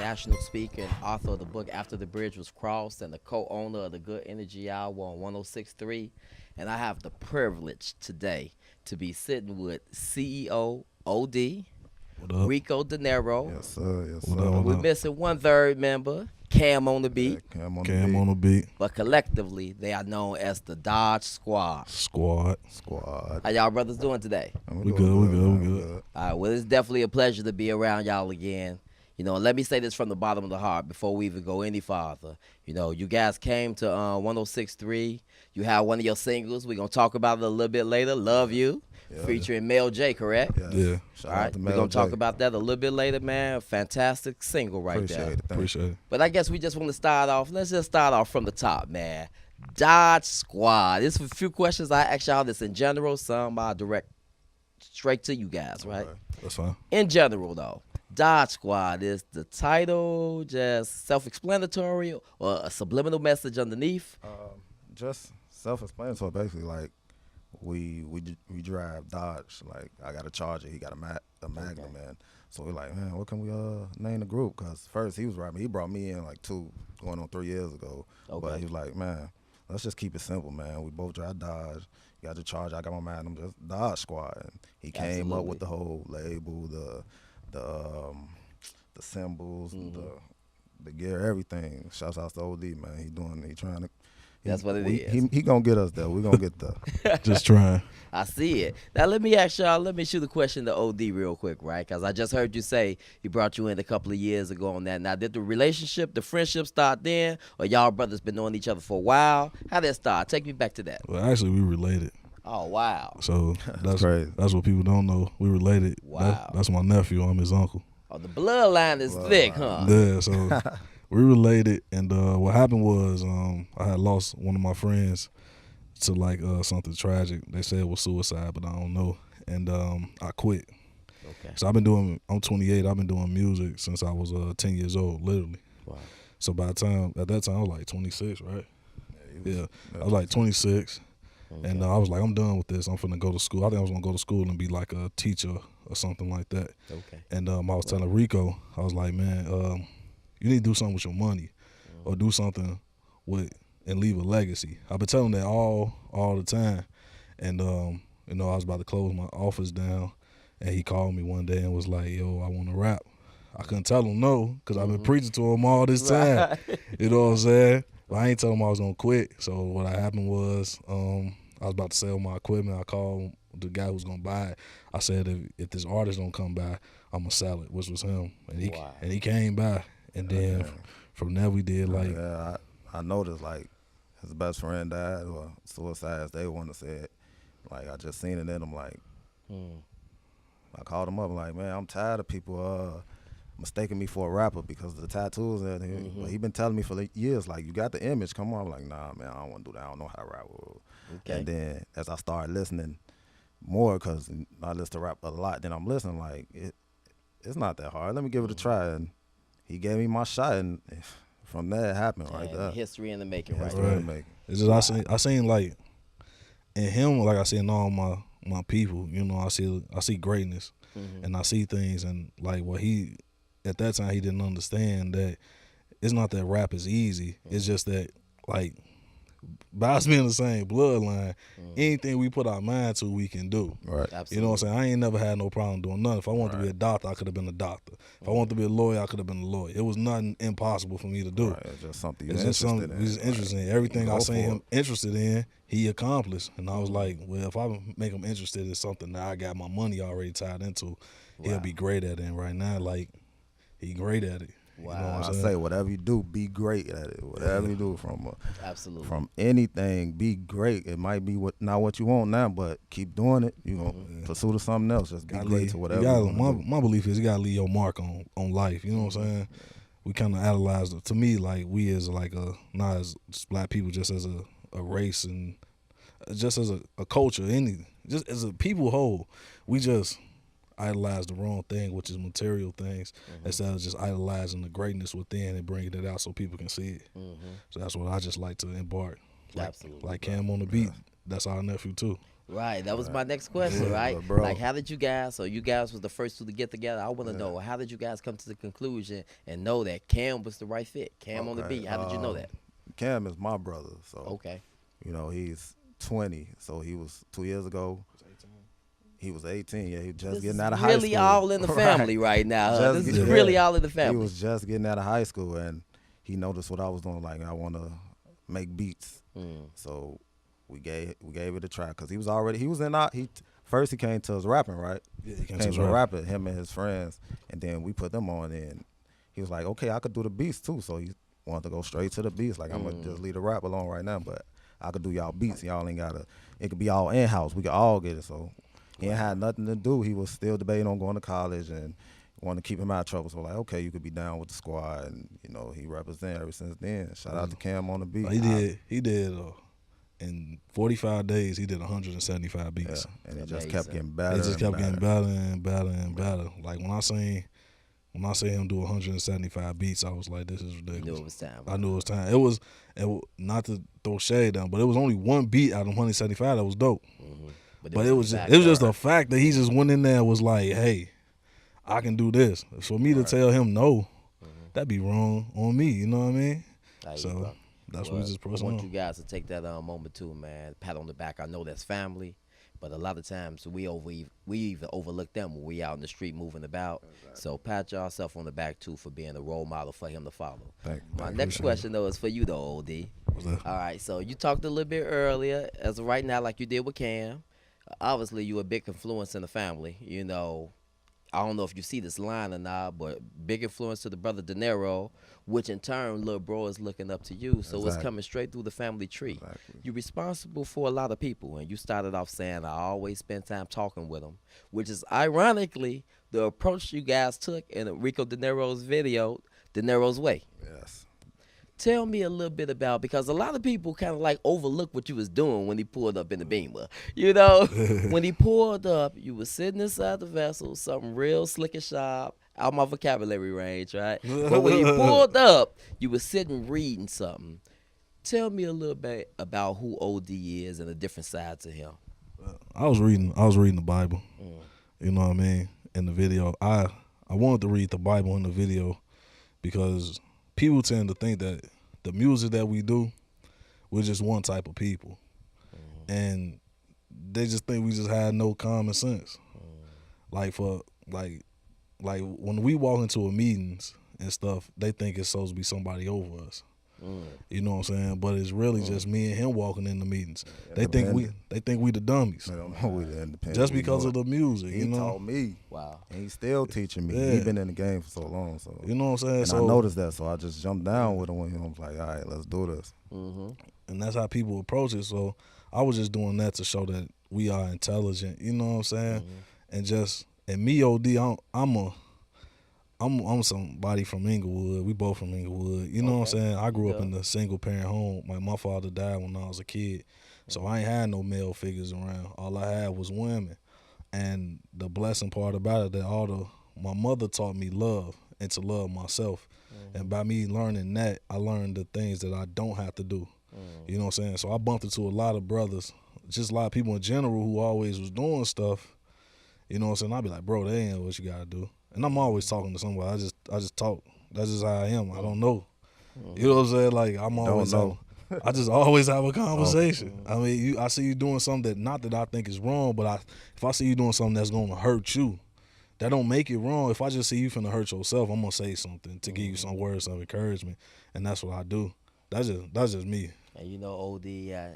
national speaker and author of the book After the Bridge Was Crossed and the co-owner of the Good Energy Hour on 106.3. And I have the privilege today to be sitting with CEO OD, What up? Rico DeNero. Yes, sir. Yes, What sir. up, what We're up? missing one third member, Cam on the beat. Yeah, Cam on the Cam beat. on the beat. But collectively, they are known as the Dodge Squad. Squad. Squad. How y'all brothers doing today? And We doing good, man. we good. All right, well, it's definitely a pleasure to be around y'all again. You know, let me say this from the bottom of the heart before we even go any farther. You know, you guys came to 106.3. You have one of your singles. We're going to talk about it a little bit later. Love You, Yeah. featuring Mel J, correct? Yes. Yeah. Shout All out right, to we're Mel going to talk J. about that a little bit later, man. Fantastic single right Appreciate there. it. Thank you. Appreciate it. But I guess we just want to start off. Let's just start off from the top, man. Dodge Squad. There's a few questions I ask y'all that's in general. Some I direct straight to you guys, right? Okay. That's fine. In general, though, Dodge Squad, is the title just self-explanatory or a subliminal message underneath? Just self-explanatory, basically. Like we drive Dodge. Like I got a Charger, he got a Magnum, man. So we're like, man, what can we name the group? Cause first he was rapping. He brought me in like 3 years ago. Okay. But he was like, man, let's just keep it simple, man. We both drive Dodge. You got the Charger, I got my Magnum, just Dodge Squad. And he came up with the whole label, the symbols, the gear, everything. Shouts out to OD, man. He trying to. That's what it is. He gonna get us there. We gonna get there. Just trying. I see it. Now, let me ask y'all, let me shoot a question to OD real quick, right? Because I just heard you say he brought you in a couple of years ago on that. Now, did the relationship, the friendship start then? Or y'all brothers been knowing each other for a while? How did it start? Take me back to that. Well, actually, we related. Oh, wow. So that's crazy. That's what people don't know. We related. Wow. That's my nephew. I'm his uncle. Oh, the bloodline is thick, huh? Yeah. So we related, and what happened was I had lost one of my friends to like something tragic. They said it was suicide, but I don't know. And I quit. Okay. So I'm 28. I've been doing music since I was 10 years old, literally. Wow. So at that time I was like 26, right? Yeah. I was like 26. And I was like, I'm done with this. I'm finna go to school. I think I was gonna go to school and be like a teacher or something like that. Okay. And I was telling Rico, I was like, man, you need to do something with your money, or do something with and leave a legacy. I've been telling that all the time. And you know, I was about to close my office down, and he called me one day and was like, yo, I want to rap. I couldn't tell him no, because I've been preaching to him all this time. You know what I'm saying? But I ain't tell him I was gonna quit. So what happened was, I was about to sell my equipment. I called the guy who's gonna buy it. I said, if this artist don't come by, I'm gonna sell it, which was him. And he came by. And then from there we did like. Yeah, I noticed like his best friend died or suicide, as they want to say it. Like I just seen it in him. Like I called him up like, man, I'm tired of people mistaking me for a rapper because of the tattoos and everything. But he been telling me for years, like, you got the image, come on. I'm like, nah, man, I don't want to do that. I don't know how to rap. Okay. And then as I started listening more, because I listen to rap a lot, then I'm listening like, it's not that hard. Let me give it a try. And he gave me my shot, and from there it happened right there. History in the making, right? History in the making. It's just I seen like in him, like I see in all my people, you know, I see greatness, and I see things, and like what he at that time he didn't understand that it's not that rap is easy. It's just that like by us being the same bloodline, anything we put our mind to, we can do. Right. Absolutely. You know what I'm saying? I ain't never had no problem doing nothing. If I wanted to be a doctor, I could have been a doctor. If I wanted to be a lawyer, I could have been a lawyer. It was nothing impossible for me to do. Right. It's just something It's you're just interested something in. he's interested in. Everything Go I seen for him interested in, he accomplished. And I was like, well, if I make him interested in something that I got my money already tied into, he'll be great at it. And right now, like, he great at it. Wow. You know what I I'm saying? say whatever you do, be great at it. Whatever you do Absolutely. from anything, be great. It might be not what you want now, but keep doing it. You gonna pursue to something else. Just be great to whatever. My belief is you gotta leave your mark on life. You know what I'm saying? We kind of analyze to me like we as like not as just black people, just as a race and just as a culture, just as a people whole, we just idolize the wrong thing, which is material things, instead of just idolizing the greatness within and bringing it out so people can see it. So that's what I just like to embark. Absolutely. Like Cam on the beat, that's our nephew too. Right, that was my next question, right? But bro, Like, how did you guys, so you guys was the first two to get together. I want to know, how did you guys come to the conclusion and know that Cam was the right fit? Cam on the okay, beat. How did you know that? Cam is my brother, so Okay. you know he's 20, so he was 2 years ago. He was 18. Yeah, he was just This getting is out of high school. really all in the family right now. Huh? Just This is get- really yeah. all in the He family. was just getting out of high school, and he noticed what I was doing. Like, I want to make beats, so we gave it a try because he was in our first he came to us rapping, right? Yeah, he Came to rapping, him and his friends, and then we put them on, and he was like, okay, I could do the beats too, so he wanted to go straight to the beats. Like, I'm gonna just leave the rap alone right now, but I could do y'all beats. Y'all ain't gotta. It could be all in house. We could all get it. So he ain't had nothing to do. He was still debating on going to college and wanted to keep him out of trouble. So like, okay, you could be down with the squad, and you know he represent ever since then. Shout out to Cam on the beat. He did. In 45 days, he did 175 Yeah, beats. and it just Amazing. kept getting better. It just kept getting better. better and better and better. Like when I seen him do 175 beats, I was like, this is You ridiculous. knew it was time. I knew it was time. It was not to throw shade down, but it was only one beat out of 175 that was dope. But it was just a fact that he just went in there and was like, hey, I can do this. For me to tell him no, that'd be wrong on me. You know what I mean? So that's what we just press I want on. you guys to take that moment too, man. Pat on the back. I know that's family, but a lot of times we even overlook them when we out in the street moving about. So pat yourself on the back too for being a role model for him to follow. My next question though is for you though, OD. What's that? All right, so you talked a little bit earlier, as of right now, like you did with Cam. Obviously, you a big influence in the family. You know, I don't know if you see this line or not, but big influence to the brother DNero, which in turn, little bro is looking up to you. So it's coming straight through the family tree. You're responsible for a lot of people, and you started off saying, I always spend time talking with them, which is ironically the approach you guys took in Rico DNero's video, DNero's Way. Yes. Tell me a little bit about, because a lot of people kind of like overlook what you was doing when he pulled up in the Beamer. You know, when he pulled up, you was sitting inside the vessel, something real slick and sharp, out my vocabulary range, right? But when he pulled up, you was sitting reading something. Tell me a little bit about who OD is and the different sides of him. I was reading the Bible. You know what I mean? In the video, I wanted to read the Bible in the video because people tend to think that the music that we do, we're just one type of people, and they just think we just had no common sense. Like when we walk into a meetings and stuff, they think it's supposed to be somebody over us. You know what I'm saying? But it's really just me and him walking in the meetings. They think we the dummies. We the independent. Just because of the music, He you know. taught me. Wow. And he's still teaching me. Yeah. He's been in the game for so long. So You know what I'm saying? and So I noticed that, so I just jumped down with him when he was like, all right, let's do this. and that's how people approach it. So I was just doing that to show that we are intelligent. You know what I'm saying? And me, OD, I'm somebody from Inglewood. We both from Inglewood. You know what I'm saying? I grew up in a single parent home. My father died when I was a kid. So I ain't had no male figures around. All I had was women. And the blessing part about it that my mother taught me love and to love myself. And by me learning that, I learned the things that I don't have to do. You know what I'm saying? So I bumped into a lot of brothers, just a lot of people in general who always was doing stuff. You know what I'm saying? I'd be like, bro, that ain't what you gotta do. And I'm always talking to somebody. I just talk. That's just how I am. I don't know. You know what I'm saying? Like I'm always know. I just always have a conversation. I mean, I see you doing something that not that I think is wrong, but if I see you doing something that's gonna hurt you, that don't make it wrong. If I just see you finna hurt yourself, I'm gonna say something to give you some words of encouragement, and that's what I do. That's just me. And you know, OD,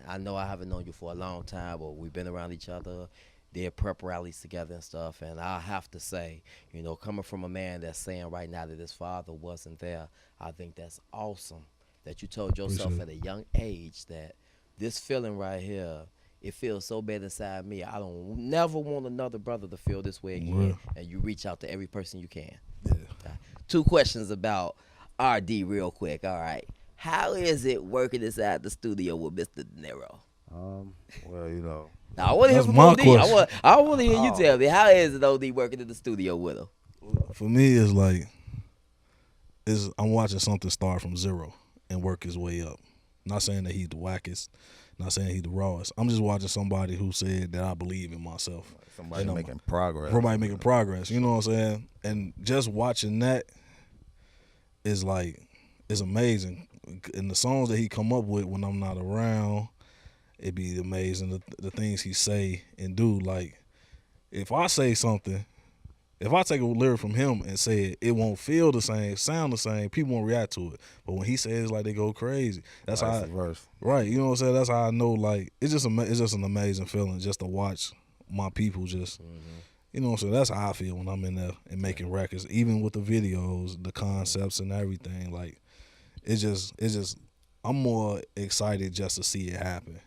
I know I haven't known you for a long time, but we've been around each other, did prep rallies together and stuff. And I have to say, you know, coming from a man that's saying right now that his father wasn't there, I think that's awesome that you told yourself at a young age that this feeling right here, it feels so bad inside me. I don't never want another brother to feel this way again. And you reach out to every person you can. Yeah. Two questions about RD real quick. All right. How is it working inside the studio with Mr. DNero? Well, you know, Now, I want to hear That's from my OD. question. I want to hear you tell me, how is it OD working in the studio with him? For me, it's like I'm watching something start from zero and work his way up. Not saying that he's the wackest, Not saying he's the rawest. I'm just watching somebody who said that I believe in myself. Somebody making progress. Somebody making progress. You know what I'm saying? And just watching that is like, it's amazing. And the songs that he come up with when I'm not around, it'd be amazing. The things he say and do. Like, if I say something, if I take a lyric from him and say it, it won't feel the same, sound the same, people won't react to it. But when he says it, like, they go crazy. That's how right, you know what I'm saying? That's how I know, like, it's just an amazing feeling just to watch my people just, you know what I'm saying? That's how I feel when I'm in there and making records, even with the videos, the concepts and everything. Like, it's just, I'm more excited just to see it happen.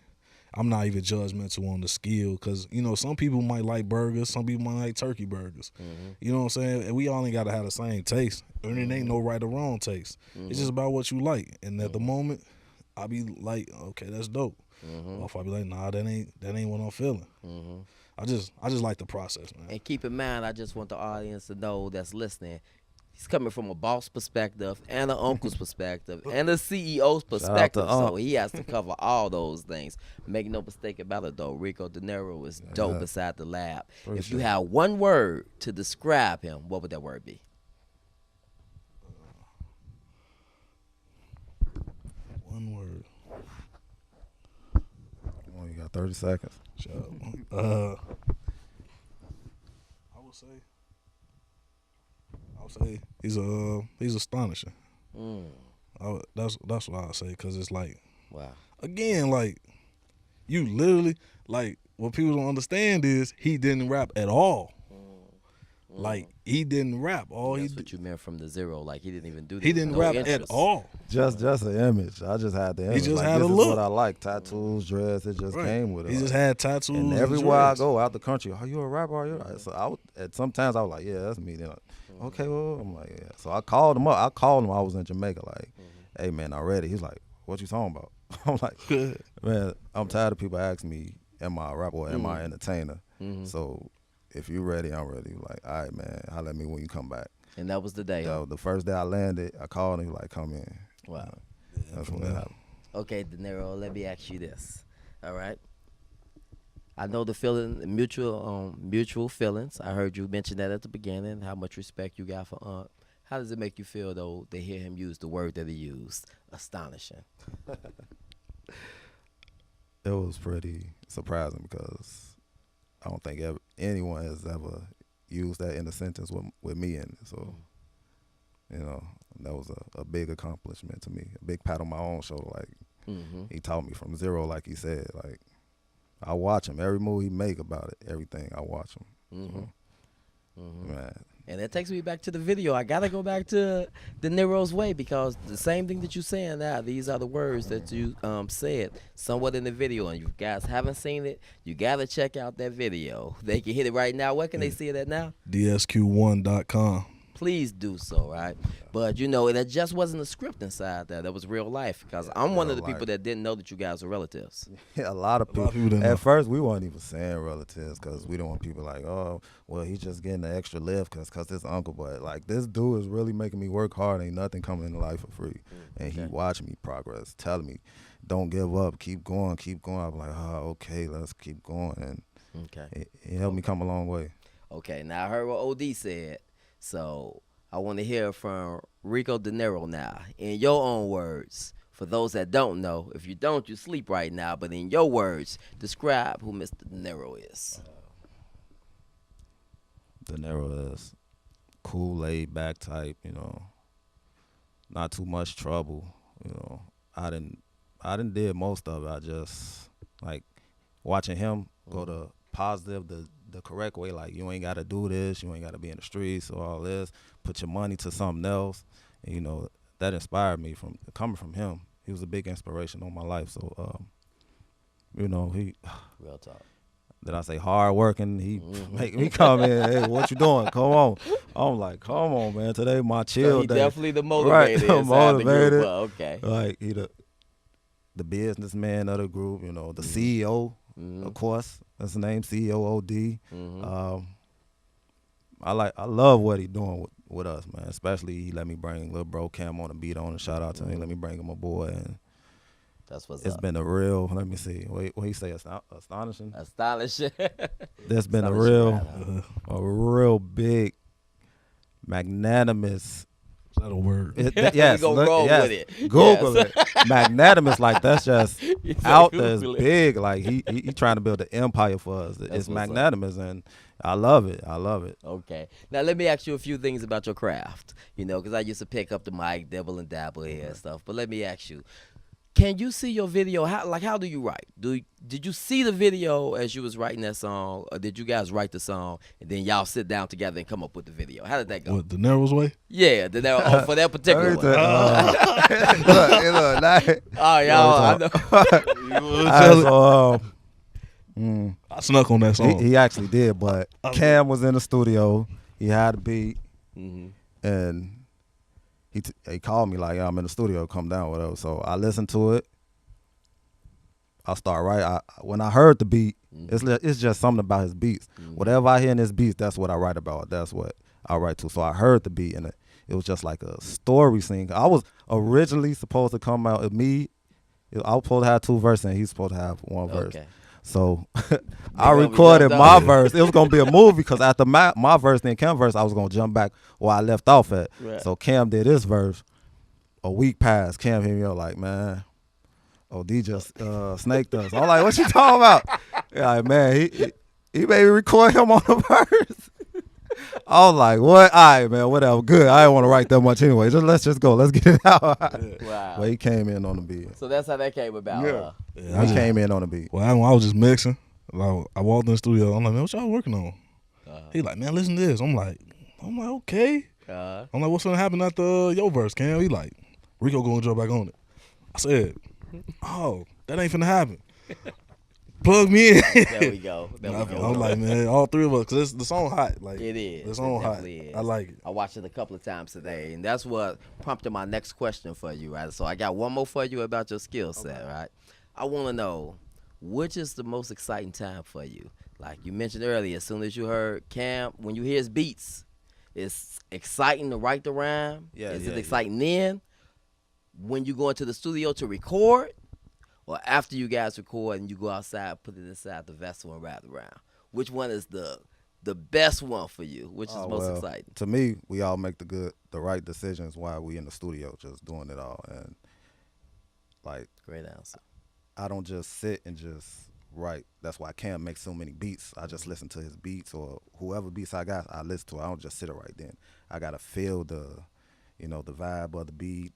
I'm not even judgmental on the skill because, you know, some people might like burgers, some people might like turkey burgers. You know what I'm saying? And we all ain't got to have the same taste. And it ain't no right or wrong taste. It's just about what you like. And at the moment, I be like, okay, that's dope. Or if I be like, nah, that ain't what I'm feeling. I just like the process, man. And keep in mind, I just want the audience to know that's listening, he's coming from a boss perspective and an uncle's perspective and a CEO's perspective. So he has to cover all those things. Make no mistake about it, though. Rico DNero is dope beside the lab. If you had one word to describe him, what would that word be? One word. Oh, you got 30 seconds. Shut up. I would say he's astonishing. That's what I would say, because it's like, wow. Again, like, you literally, like, what people don't understand is he didn't rap at all. Like, he didn't rap. That's what you meant from the zero. Like, he didn't even do that. He didn't rap at all. Just an image. I just had the image. He just like, had this a is look. what I like. Tattoos, dress. It just came with it. He just had tattoos. And everywhere I go out the country, are you a rapper? Are you? So sometimes I was like, yeah, that's me. Then okay, well, I'm like, yeah. So I called him up. I was in Jamaica. Like, hey man, I'm ready. He's like, what you talking about? I'm like, man, I'm tired of people asking me, am I a rapper or am I an entertainer? So if you ready, I'm ready. Like, all right, man, holler at me when you come back. And that was the day. So the first day I landed, I called him, like, come in. Wow. That's what happened. Okay, DNero, let me ask you this. All right. I know the feeling, mutual feelings. I heard you mention that at the beginning, how much respect you got for Unc. How does it make you feel, though, to hear him use the word that he used? Astonishing. It was pretty surprising because I don't think anyone has ever used that in a sentence with me in it. So, you know, that was a big accomplishment to me, a big pat on my own shoulder. Like, he taught me from zero, like he said. Like, I watch him. Every move he make about it, everything, I watch him. Man. And that takes me back to the video. I got to go back to DNero's way, because the same thing that you're saying now, these are the words that you said somewhat in the video. And you guys haven't seen it, you got to check out that video. They can hit it right now. Where can they see it at now? DSQ1.com. Please do so, right? But, you know, that just wasn't a script inside that. That was real life, because I'm one of the people that didn't know that you guys were relatives. Yeah, a lot of people didn't know. At first, we weren't even saying relatives because we don't want people like, oh, well, he's just getting the extra lift because his uncle. But, like, this dude is really making me work hard. Ain't nothing coming in life for free. And he watching me progress, telling me, don't give up, keep going, keep going. I'm like, oh, okay, let's keep going. And it helped me come a long way. Okay, now I heard what OD said. So I want to hear from Rico DNero now, in your own words. For those that don't know, if you don't, you sleep right now. But in your words, describe who Mr. DNero is. DNero is cool, laid back type. You know, not too much trouble. You know, I didn't did most of it. I just like watching him go to positive, the correct way. Like, you ain't got to do this, you ain't got to be in the streets or all this. Put your money to something else. And, you know, that inspired me from coming from him. He was a big inspiration on my life. So, you know, Real talk. Did I say hard working? He make me come in. Hey, what you doing? Come on. I'm like, come on, man. Today my chill So he day. definitely the motivator. Right, inside the motivated. group. Okay. Like, he the businessman of the group. You know, the CEO, of course. That's the name, CEO OD. I love what he doing with us, man. Especially he let me bring little bro Cam on the beat on, and shout out to him. He let me bring him aboard, and That's what's It's up. been a real. Let me see. What you say? Astonishing. Astonishing. There's been Astonishing, a real big, magnanimous. Is that a word? Yes, We gonna roll with it. Google Yes. it. Magnanimous, like that's just He said out there. It's Google it. big. Like he trying to build an empire for us. It's what's up. magnanimous, and I love it. I love it. Okay. Now let me ask you a few things about your craft. Because I used to pick up the mic, dibble and dabble here and stuff. But let me ask you, can you see your video? How do you write? Did you see the video as you was writing that song, or did you guys write the song and then y'all sit down together and come up with the video? How did that go? What, the Nero's way? Yeah, for that particular one. Look, Oh, y'all, I know. I snuck on that song. he actually did, but Cam was in the studio. He had a beat, Mhm. and he called me like, I'm in the studio, come down, whatever. So I listened to it. I start right. When I heard the beat, it's just something about his beats. Whatever I hear in his beats, that's what I write about. That's what I write to. So I heard the beat, and it was just like a story scene. I was originally supposed to come out with me. I was supposed to have 2 verses, and he's supposed to have 1 verse. Okay. So I recorded my verse. It was gonna be a movie because after my verse, then Cam verse, I was gonna jump back where I left off at. Right. So Cam did his verse. A week passed. Cam hit me up like, man, OD just snaked us. I'm like, what you talking about? Yeah, like, man, he made me record him on the verse. I was like, what? All right, man, whatever. Good. I didn't want to write that much anyway. Let's just go. Let's get it out. Wow. But he came in on the beat. So that's how that came about. Yeah, He came in on the beat. Well, I was just mixing. Like, I walked in the studio. I'm like, man, what y'all working on? He like, man, listen to this. I'm like, okay. I'm like, what's gonna happen after your verse, Cam? He like, Rico gonna jump back on it. I said, oh, that ain't finna happen. Plug me in. There we go. I'm like, man, all 3 of us, cause the song hot. Like, It is. The song It hot. definitely is. I like it. I watched it a couple of times today, and that's what prompted my next question for you, right? So I got one more for you about your skill set, right? I want to know, which is the most exciting time for you? Like you mentioned earlier, as soon as you heard Cam, when you hear his beats, it's exciting to write the rhyme. Is it exciting then when you go into the studio to record, or after you guys record and you go outside, put it inside the vessel and ride around? Which one is the best one for you? Which is most exciting? To me, we all make the right decisions while we in the studio, just doing it all. And like, Great answer. I don't just sit and just write. That's why I can't make so many beats. I just listen to his beats or whoever beats I got, I listen to it. I don't just sit it right then. I gotta feel the vibe of the beat,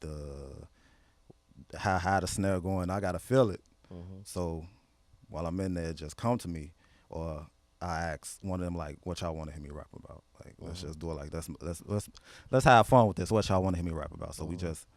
how high the snare going. I gotta feel it. So while I'm in there, just come to me, or I ask one of them like, what y'all want to hear me rap about? Like, let's just do it like this. Let's have fun with this. What y'all want to hear me rap about? So we just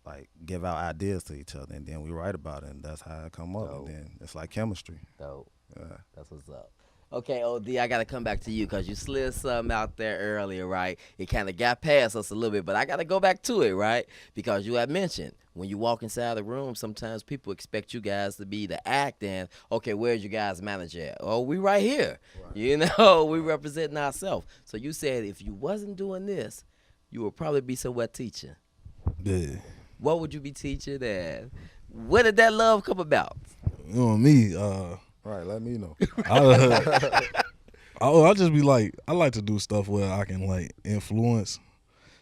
like give out ideas to each other, and then we write about it, and that's how it come up. And then it's like chemistry. Dope. Yeah. That's what's up. Okay, OD, I got to come back to you because you slid something out there earlier, right? It kind of got past us a little bit, but I got to go back to it, right? Because you had mentioned when you walk inside the room, sometimes people expect you guys to be the act, and, okay, where's your guys' manager at? Oh, we right here. Right. We representing ourselves. So you said if you wasn't doing this, you would probably be somewhere teaching. Yeah. What would you be teaching, and where did that love come about? You know me, Right, let me know. I'll just be like, I like to do stuff where I can like influence.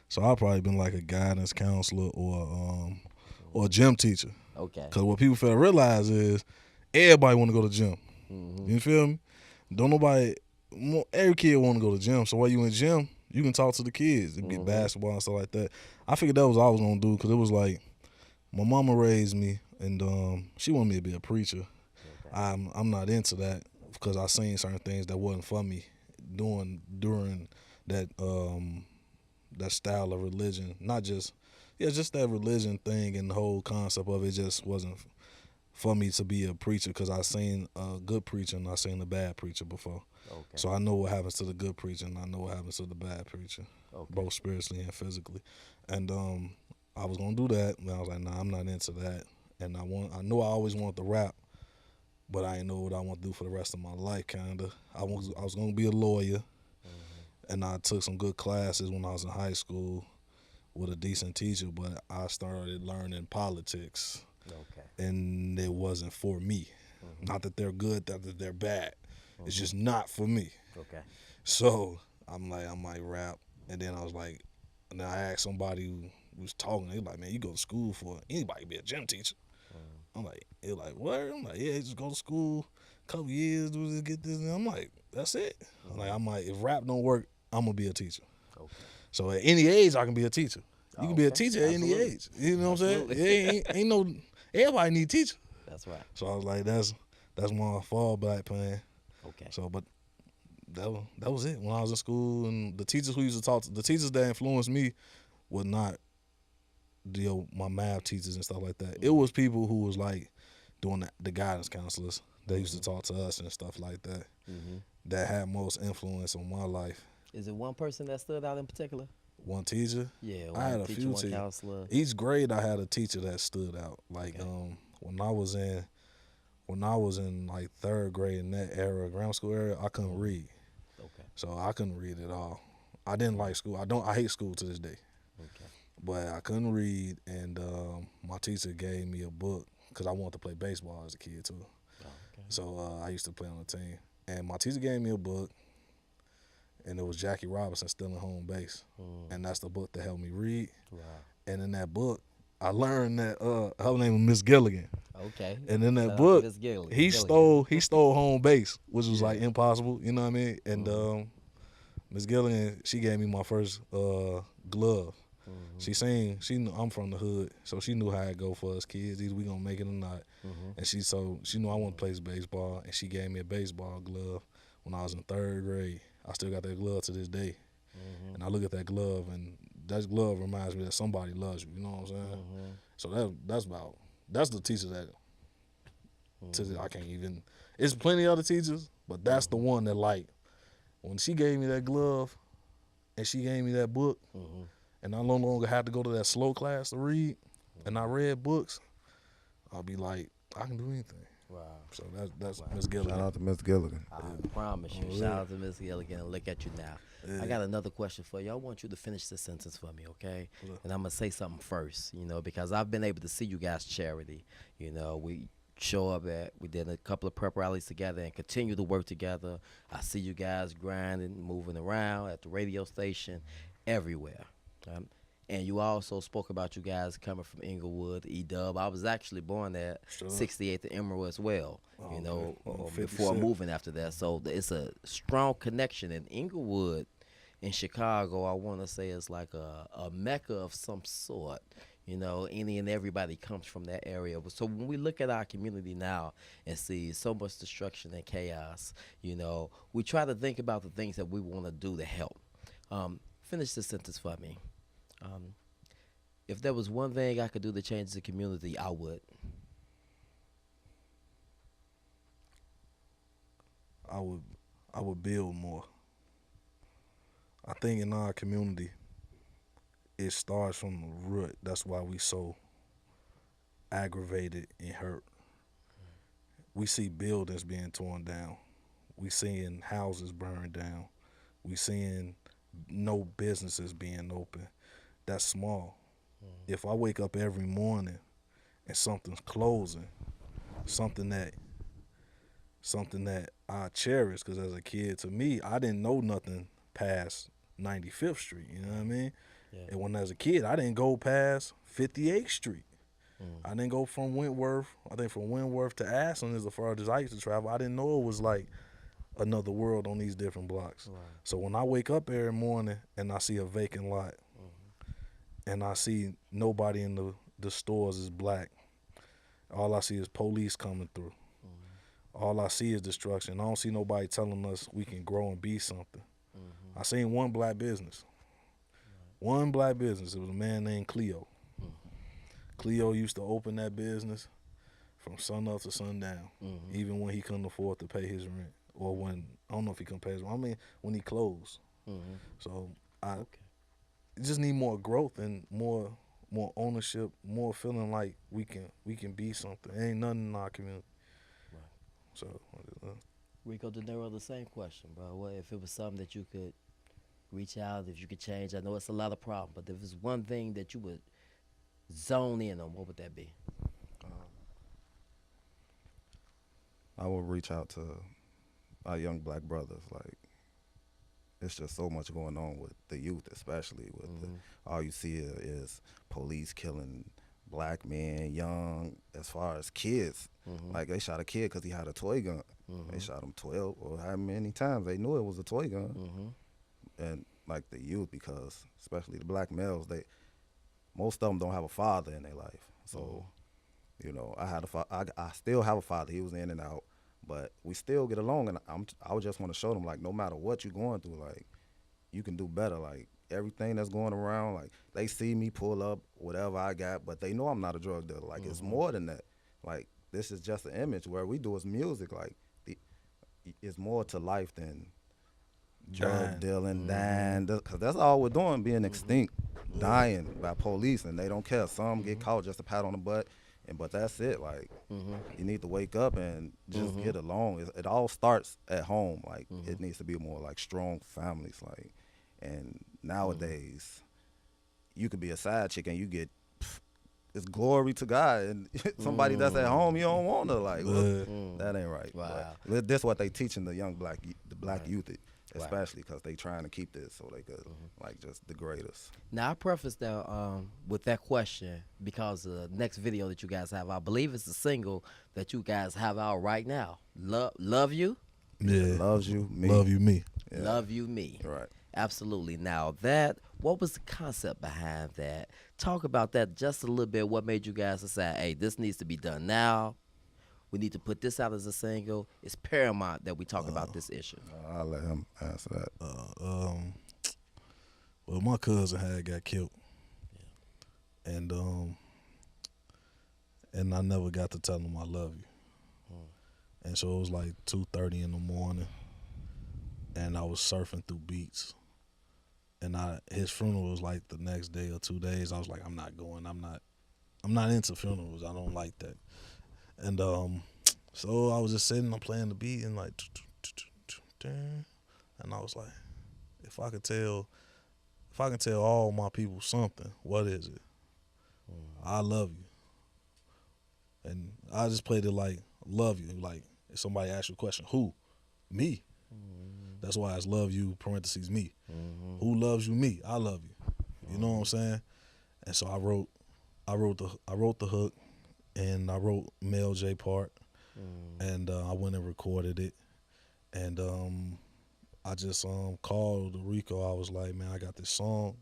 So I've probably been like a guidance counselor or a gym teacher. Okay. Because what people fail to realize is everybody want to go to gym. You feel me? Every kid want to go to gym. So while you in gym, you can talk to the kids. It get basketball and stuff like that. I figured that was what I was going to do because it was like my mama raised me and she wanted me to be a preacher. I'm not into that because I seen certain things that wasn't for me during that that style of religion. Not just just that religion thing and the whole concept of it just wasn't for me to be a preacher because I seen a good preacher and I seen a bad preacher before. Okay. So I know what happens to the good preacher and I know what happens to the bad preacher, both spiritually and physically. And I was gonna do that, and I was like, nah, I'm not into that. And I know I always wanted to rap, but I didn't know what I want to do for the rest of my life. Kinda, I was gonna be a lawyer, and I took some good classes when I was in high school with a decent teacher. But I started learning politics Okay. and it wasn't for me. Not that they're good, not that they're bad. It's just not for me. Okay. So I'm like, I might rap, and then I was like, and then I asked somebody who was talking. They was like, man, you go to school for anybody can be a gym teacher. I'm like, they like, what? I'm like, yeah, just go to school, couple years, do this, get this. And I'm like, that's it. I'm like, I might, if rap don't work, I'm gonna be a teacher. Okay. So at any age, I can be a teacher. You can be a Okay. teacher at any Absolutely. age. You know what I'm saying? Absolutely. It ain't no, everybody need teacher. That's right. So I was like, that's my fallback plan. Okay. So, but that was it when I was in school, and the teachers who used to talk, the teachers that influenced me were not my math teachers and stuff like that. It was people who was like doing the guidance counselors. They used to talk to us and stuff like that. That had most influence on my life. Is it one person that stood out in particular? One teacher. Yeah, I had one a teacher, few one teachers. counselor. Each grade, I had a teacher that stood out. Like Okay. when I was in like third grade in that era, grammar school era, I couldn't read. Okay. So I couldn't read at all. I didn't like school. I hate school to this day. Okay. But I couldn't read, and my teacher gave me a book because I wanted to play baseball as a kid too. Oh, okay. So I used to play on the team, and my teacher gave me a book, and it was Jackie Robinson, Still in Home Base, and that's the book that helped me read. Wow. And in that book, I learned that her name was Miss Gilligan. Okay. And in that Shout out to book, Miss Gilligan. he stole home base, which was like impossible. You know what I mean? And Miss Gilligan, she gave me my first glove. She knew I'm from the hood, so she knew how it go for us kids. Either we gonna make it or not. And she knew I wanted to play baseball, and she gave me a baseball glove when I was in third grade. I still got that glove to this day. And I look at that glove, and that glove reminds me that somebody loves you. You know what I'm saying? So that's the teacher that I can't even. It's plenty of other teachers, but that's the one that like when she gave me that glove, and she gave me that book. And I no longer had to go to that slow class to read, and I read books, I'll be like, I can do anything. Wow. So that's Miss Gilligan. Shout out to Miss Gilligan. I promise you. Oh, Shout yeah. out to Miss Gilligan, and look at you now. Yeah. I got another question for you. I want you to finish this sentence for me, okay? Yeah. And I'm going to say something first, because I've been able to see you guys' charity. We show up we did a couple of prep rallies together and continue to work together. I see you guys grinding, moving around at the radio station, everywhere. And you also spoke about you guys coming from Inglewood, E-Dub. I was actually born at 68th and Emerald as well, before 56. moving after that. So it's a strong connection. In Inglewood, in Chicago, I want to say it's like a mecca of some sort. Any and everybody comes from that area. So when we look at our community now and see so much destruction and chaos, we try to think about the things that we want to do to help. Finish this sentence for me. If there was one thing I could do to change the community, I would. I would build more. I think in our community, it starts from the root. That's why we so aggravated and hurt. We see buildings being torn down. We seeing houses burned down. We seeing no businesses being open. That's small. If I wake up every morning and something's closing, something that I cherish, because as a kid, to me, I didn't know nothing past 95th Street, you know what I mean? Yeah. And when I was a kid, I didn't go past 58th Street. I didn't go from Wentworth. I think from Wentworth to Ashland is the farthest I used to travel. I didn't know it was like another world on these different blocks. Right. So when I wake up every morning and I see a vacant lot, and I see nobody in the stores is black, all I see is police coming through. All I see is destruction. I don't see nobody telling us we can grow and be something. I seen one black business. One black business. It was a man named Cleo. Cleo used to open that business from sun up to sundown, even when he couldn't afford to pay his rent, or when, I don't know if he couldn't pay his rent. I mean, when he closed. So I just need more growth and more ownership, more feeling like we can be something. Ain't nothing in our community. Right. So Rico DeNero, the same question, bro. What if it was something that you could reach out, if you could change? I know it's a lot of problems, but if it's one thing that you would zone in on, what would that be? I would reach out to our young black brothers. Like, it's just so much going on with the youth, especially with all you see is police killing black men, young, as far as kids. Like, they shot a kid because he had a toy gun. They shot him 12 or how many times. They knew it was a toy gun. And like the youth, because especially the black males, most of them don't have a father in their life. So, you know, I still have a father. He was in and out, but we still get along. And I would just want to show them, like, no matter what you're going through, like, you can do better. Like, everything that's going around, like, they see me pull up whatever I got, but they know I'm not a drug dealer. Like, it's more than that. Like, this is just an image. Where we do is music. Like, it's more to life than drug dealing, dying, because that's all we're doing, being extinct, dying by police, and they don't care. Some get caught, just a pat on the butt, but that's it. Like, you need to wake up and just get along. It all starts at home. Like, it needs to be more like strong families. Like, and nowadays, you could be a side chick and you get, it's glory to God, and somebody that's at home, you don't want to, like, that ain't right. Wow. But that's what they teaching the young black youth, especially because they trying to keep this so they could like just degrade us. Now I preface that with that question because the next video that you guys have, I believe it's a single that you guys have out right now. Love you. Yeah. Loves you, me. Love you, me. Yeah. Love you, me. Right. Absolutely. Now what was the concept behind that? Talk about that just a little bit. What made you guys decide, hey, this needs to be done now? We need to put this out as a single. It's paramount that we talk about this issue. I'll let him answer that. Well, my cousin had got killed, and I never got to tell him I love you. And so it was like 2:30 in the morning, and I was surfing through beats, and his funeral was like the next day or 2 days. I was like, I'm not going. I'm not into funerals. I don't like that. And so I was just sitting, I'm playing the beat, and like, and I was like, if I can tell all my people something, what is it? I love you. And I just played it like, love you. Like, if somebody asks you a question, who? Me. That's why it's love you, parentheses, me. Who loves you? Me. I love you. You know what I'm saying? And so I wrote the hook, and I wrote Mel J part, and I went and recorded it, and I just called Rico. I was like, man, I got this song.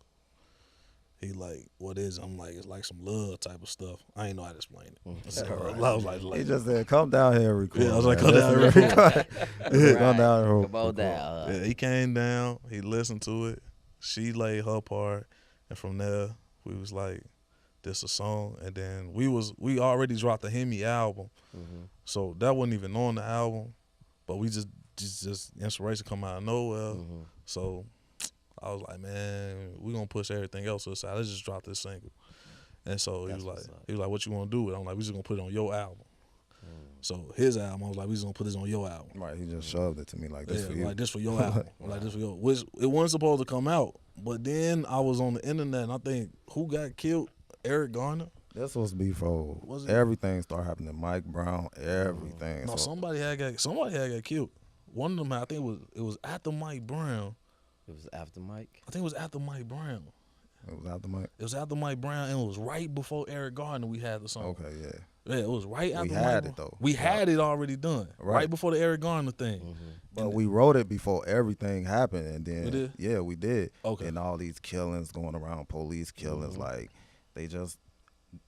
He like, what is it? I'm like, it's like some love type of stuff. I ain't know how to explain it. So I was like, He just said, come down here and record. Yeah, I was like, man. come down here and record. Come down and record. Come on down. Yeah, he came down, he listened to it, she laid her part, and from there, we was like, this a song. And then we already dropped the Hemi album, so that wasn't even on the album, but we just inspiration come out of nowhere. So I was like, man, we gonna push everything else aside. Let's just drop this single. And so he was like, what you wanna do with it? I'm like, we just gonna put it on your album. So his album, I was like, we just gonna put this on your album. Right, he just shoved it to me like this for you. Like this for your album. Like this for your, which it wasn't supposed to come out. But then I was on the internet, and I think who got killed? Eric Garner. This was before everything started happening. Mike Brown, everything. No, so, somebody had got killed. One of them, I think it was after Mike Brown. It was after Mike. I think it was after Mike Brown. it was after Mike. It was after Mike Brown, and it was right before Eric Gardner we had the song. Okay, yeah. Yeah, it was right after We Mike had Brown. it, though. We had it already done. Right. Right before the Eric Gardner thing. But we wrote it before everything happened, and then We did? yeah, we did. Okay. And all these killings going around, police killings, like they just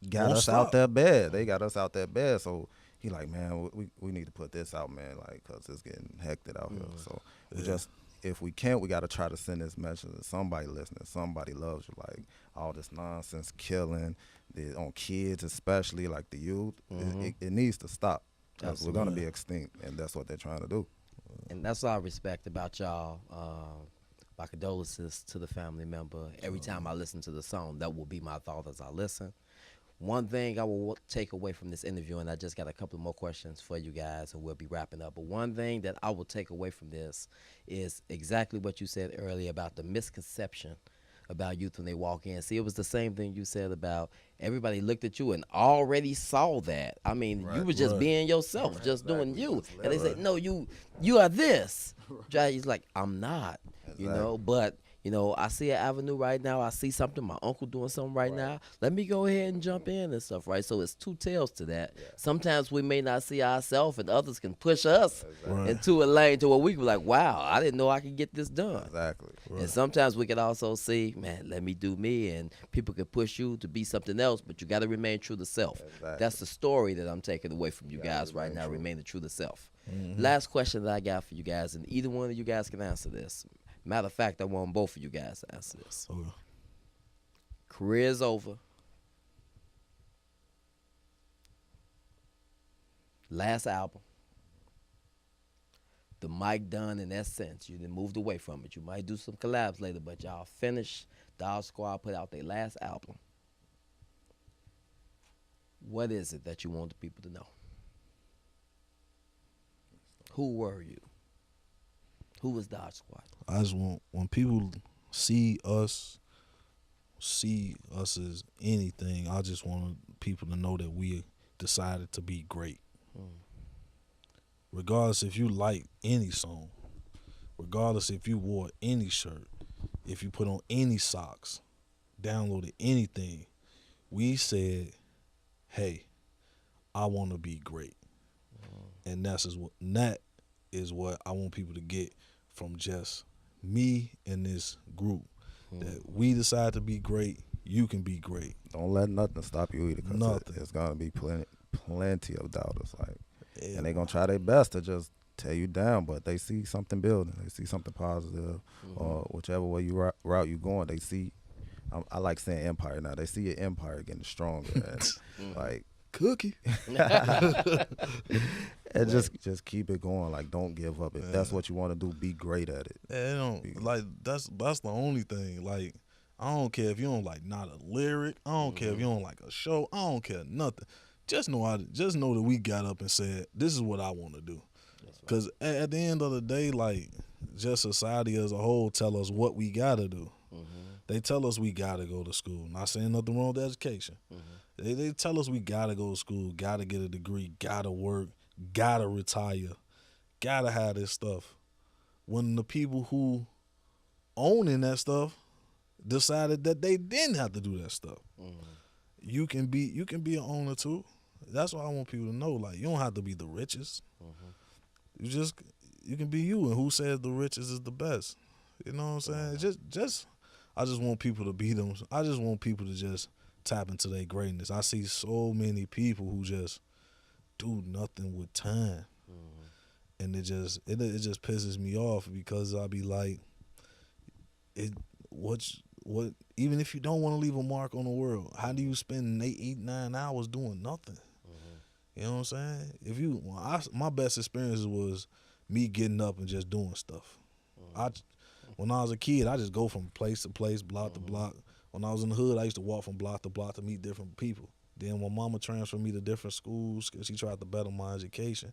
got Won't us stop. out that bed. They got us out that bed. So he like, man, we need to put this out, man, like, cause it's getting hectic out here. So we just, if we can't, we got to try to send this message to somebody listening. Somebody loves you. Like, all this nonsense killing on kids, especially like the youth, it needs to stop. Cause we're gonna be extinct, and that's what they're trying to do. And that's all I respect about y'all. My condolences to the family member. Every time I listen to the song, that will be my thought as I listen. One thing I will take away from this interview, and I just got a couple more questions for you guys, and we'll be wrapping up. But one thing that I will take away from this is exactly what you said earlier about the misconception about youth when they walk in. See, it was the same thing you said about everybody looked at you and already saw that. I mean, you were just being yourself, just doing you. And they said, no, you are this. He's like, I'm not, you know, but you know, I see an avenue right now. I see something. My uncle doing something right now. Let me go ahead and jump in and stuff, right? So it's two tails to that. Yeah. Sometimes we may not see ourselves, and others can push us into a lane to where we can be like, wow, I didn't know I could get this done. Exactly. Right. And sometimes we can also see, man, let me do me, and people can push you to be something else, but you got to remain true to self. Exactly. That's the story that I'm taking away from you guys right now, remaining true to self. Mm-hmm. Last question that I got for you guys, and either one of you guys can answer this. Matter of fact, I want both of you guys to answer this. Okay. Career's over. Last album. The mic done in that sense. You done moved away from it. You might do some collabs later, but y'all finished. Dog Squad put out their last album. What is it that you want the people to know? Who were you? Who was Dodge Squad? I just want, when people see us as anything, I just want people to know that we decided to be great. Regardless if you like any song, regardless if you wore any shirt, if you put on any socks, downloaded anything, we said, hey, I want to be great. And that is what I want people to get from just me and this group. That we decide to be great, you can be great. Don't let nothing stop you either, because there's going to be plenty of doubters. And they're going to try their best to just tear you down, but they see something building. They see something positive, or whichever way you route you going, they see, I like saying empire now, they see your empire getting stronger. And like, cookie. And just keep it going. Like, don't give up. If that's what you want to do, be great at it. Like that's the only thing. Like, I don't care if you don't like not a lyric. I don't care if you don't like a show. I don't care nothing. Just know that we got up and said, this is what I want to do. Because at the end of the day, like, just society as a whole tell us what we got to do. They tell us we got to go to school. Not saying nothing wrong with education. They tell us we got to go to school, got to get a degree, got to work, got to retire, got to have this stuff. When the people who owning that stuff decided that they didn't have to do that stuff. You can be an owner too. That's what I want people to know. Like, you don't have to be the richest. You can be you. And who says the richest is the best? You know what I'm saying? I just want people to be them. I just want people to just tap into their greatness. I see so many people who just do nothing with time. And it just pisses me off, because I be like, what even if you don't want to leave a mark on the world, how do you spend 8, 9 hours doing nothing? You know what I'm saying? My best experience was me getting up and just doing stuff. When I was a kid, I just go from place to place, block to block. When I was in the hood, I used to walk from block to block to meet different people. Then when mama transferred me to different schools, because she tried to better my education,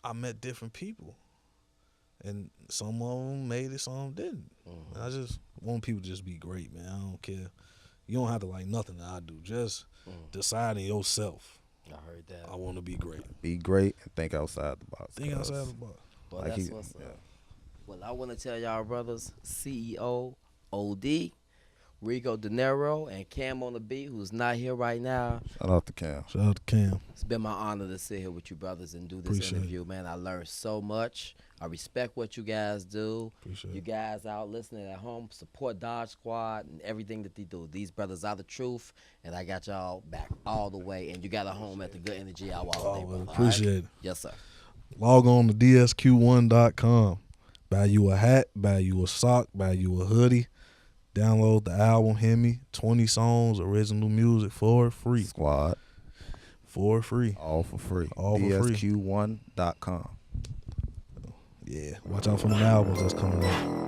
I met different people. And some of them made it, some didn't. I just want people to just be great, man. I don't care. You don't have to like nothing that I do. Just decide in yourself. I heard that. I want to be great. Be great and think outside the box. Think outside the box. Well, that's what's up. Well, I want to tell y'all brothers, CEO, OD, Rico DNero, and Cam on the beat, who's not here right now. Shout out to Cam. Shout out to Cam. It's been my honor to sit here with you brothers and do this interview, man. I learned so much. I respect what you guys do. Appreciate you guys out listening at home, support Dodge Squad and everything that they do. These brothers are the truth, and I got y'all back all the way. And you got a home at the Good Energy Hour all day, brother. Appreciate it. Yes, sir. Log on to dsq1.com. Buy you a hat, buy you a sock, buy you a hoodie. Download the album, hear me. 20 songs, original music for free. Squad. For free. All for free. All for free. dsq1.com. Yeah, watch out for the albums that's coming out.